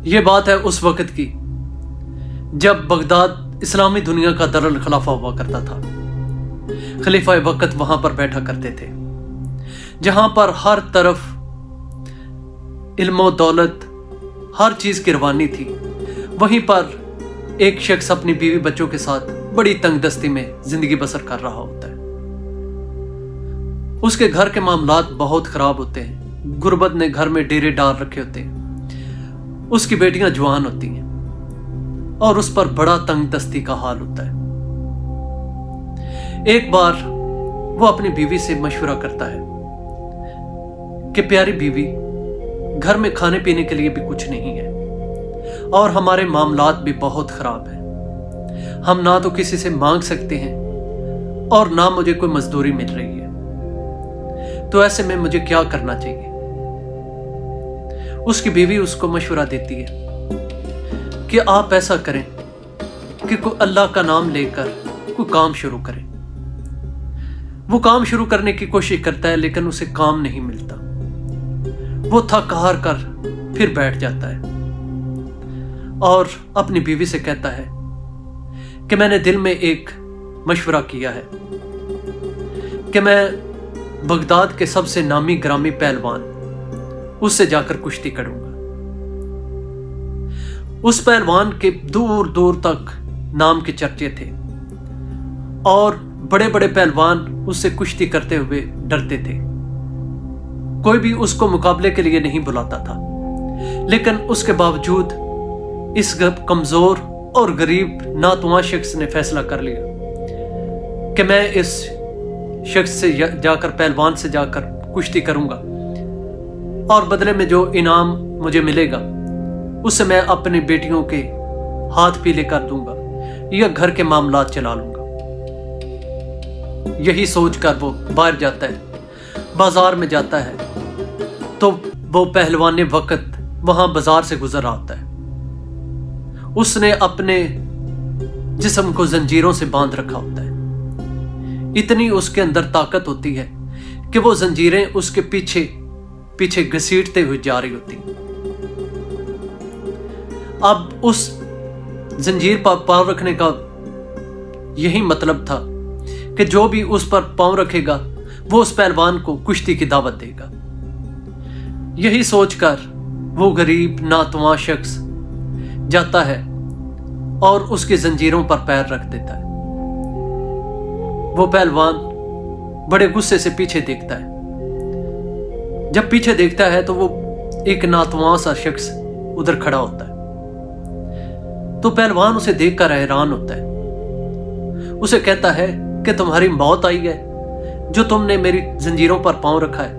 یہ بات ہے اس وقت کی جب بغداد اسلامی دنیا کا دارالخلافہ ہوا کرتا تھا۔ خلیفہ وقت وہاں پر بیٹھا کرتے تھے، جہاں پر ہر طرف علم و دولت، ہر چیز کی روانی تھی۔ وہیں پر ایک شخص اپنی بیوی بچوں کے ساتھ بڑی تنگ دستی میں زندگی بسر کر رہا ہوتا ہے۔ اس کے گھر کے معاملات بہت خراب ہوتے ہیں، غربت نے گھر میں ڈیرے ڈال رکھے ہوتے ہیں۔ اس کی بیٹیاں جوان ہوتی ہیں اور اس پر بڑا تنگ دستی کا حال ہوتا ہے۔ ایک بار وہ اپنی بیوی سے مشورہ کرتا ہے کہ پیاری بیوی، گھر میں کھانے پینے کے لیے بھی کچھ نہیں ہے اور ہمارے معاملات بھی بہت خراب ہیں۔ ہم نہ تو کسی سے مانگ سکتے ہیں اور نہ مجھے کوئی مزدوری مل رہی ہے، تو ایسے میں مجھے کیا کرنا چاہیے؟ اس کی بیوی اس کو مشورہ دیتی ہے کہ آپ ایسا کریں کہ کوئی اللہ کا نام لے کر کوئی کام شروع کریں۔ وہ کام شروع کرنے کی کوشش کرتا ہے لیکن اسے کام نہیں ملتا۔ وہ تھک ہار کر پھر بیٹھ جاتا ہے اور اپنی بیوی سے کہتا ہے کہ میں نے دل میں ایک مشورہ کیا ہے کہ میں بغداد کے سب سے نامی گرامی پہلوان اس سے جا کر کشتی کروں گا۔ اس پہلوان کے دور دور تک نام کے چرچے تھے اور بڑے بڑے پہلوان اس سے کشتی کرتے ہوئے ڈرتے تھے۔ کوئی بھی اس کو مقابلے کے لیے نہیں بلاتا تھا، لیکن اس کے باوجود اس کمزور اور غریب ناتواں شخص نے فیصلہ کر لیا کہ میں اس شخص سے جا کر پہلوان سے جا کر کشتی کروں گا اور بدلے میں جو انعام مجھے ملے گا اس سے میں اپنی بیٹیوں کے ہاتھ پیلے کر دوں گا یا گھر کے معاملات چلا لوں گا۔ یہی سوچ کر وہ باہر جاتا ہے، بازار میں جاتا ہے تو وہ پہلوان وقت وہاں بازار سے گزر آتا ہے۔ اس نے اپنے جسم کو زنجیروں سے باندھ رکھا ہوتا ہے۔ اتنی اس کے اندر طاقت ہوتی ہے کہ وہ زنجیریں اس کے پیچھے پیچھے گھسیٹتے ہوئے جا رہی ہوتی ہیں۔ اب اس زنجیر پر پاؤں رکھنے کا یہی مطلب تھا کہ جو بھی اس پر پاؤں رکھے گا وہ اس پہلوان کو کشتی کی دعوت دے گا۔ یہی سوچ کر وہ غریب ناتواں شخص جاتا ہے اور اس کی زنجیروں پر پیر رکھ دیتا ہے۔ وہ پہلوان بڑے غصے سے پیچھے دیکھتا ہے۔ جب پیچھے دیکھتا ہے تو وہ ایک ناتواں سا شخص ادھر کھڑا ہوتا ہے۔ تو پہلوان اسے دیکھ کر حیران ہوتا ہے۔ اسے کہتا ہے کہ تمہاری موت آئی ہے جو تم نے میری زنجیروں پر پاؤں رکھا ہے؟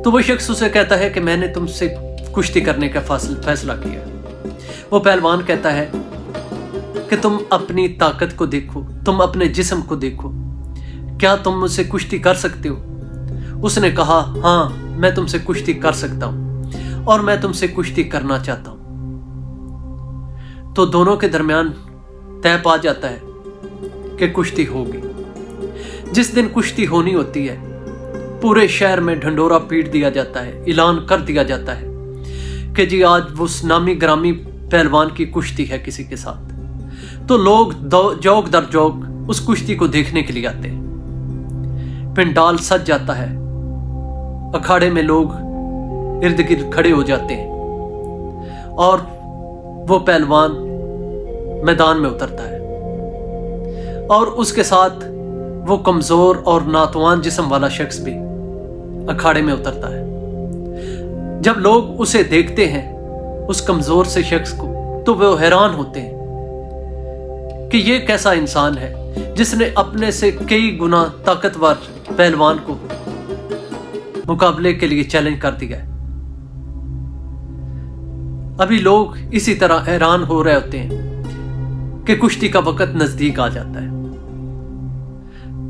تو وہ شخص اسے کہتا ہے کہ میں نے تم سے کشتی کرنے کا فیصلہ کیا۔ وہ پہلوان کہتا ہے کہ تم اپنی طاقت کو دیکھو، تم اپنے جسم کو دیکھو، کیا تم مجھ سے کشتی کر سکتے ہو؟ اس نے کہا ہاں، میں تم سے کشتی کر سکتا ہوں اور میں تم سے کشتی کرنا چاہتا ہوں۔ تو دونوں کے درمیان طے پا جاتا ہے کہ کشتی ہوگی۔ جس دن کشتی ہونی ہوتی ہے پورے شہر میں ڈھنڈورا پیٹ دیا جاتا ہے، اعلان کر دیا جاتا ہے کہ جی آج اس نامی گرامی پہلوان کی کشتی ہے کسی کے ساتھ۔ تو لوگ جوک در جوک اس کشتی کو دیکھنے کے لیے آتے ہیں۔ پنڈال سج جاتا ہے، اکھاڑے میں لوگ ارد گرد کھڑے ہو جاتے ہیں اور وہ پہلوان میدان میں اترتا ہے اور اس کے ساتھ وہ کمزور اور ناتوان جسم والا شخص بھی اکھاڑے میں اترتا ہے۔ جب لوگ اسے دیکھتے ہیں اس کمزور سے شخص کو تو وہ حیران ہوتے ہیں کہ یہ کیسا انسان ہے جس نے اپنے سے کئی گنا طاقتور پہلوان کو مقابلے کے لیے چیلنج کر دیا ہے۔ ابھی لوگ اسی طرح حیران ہو رہے ہوتے ہیں کہ کشتی کا وقت نزدیک آ جاتا ہے۔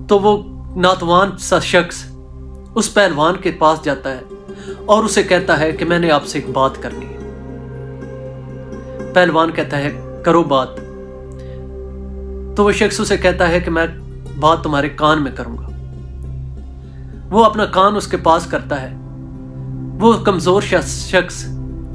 تو وہ ناتوان سا شخص اس پہلوان کے پاس جاتا ہے اور اسے کہتا ہے کہ میں نے آپ سے ایک بات کرنی ہے۔ پہلوان کہتا ہے کرو بات۔ تو وہ شخص اسے کہتا ہے کہ میں بات تمہارے کان میں کروں گا۔ وہ اپنا کان اس کے پاس کرتا ہے۔ وہ کمزور شخص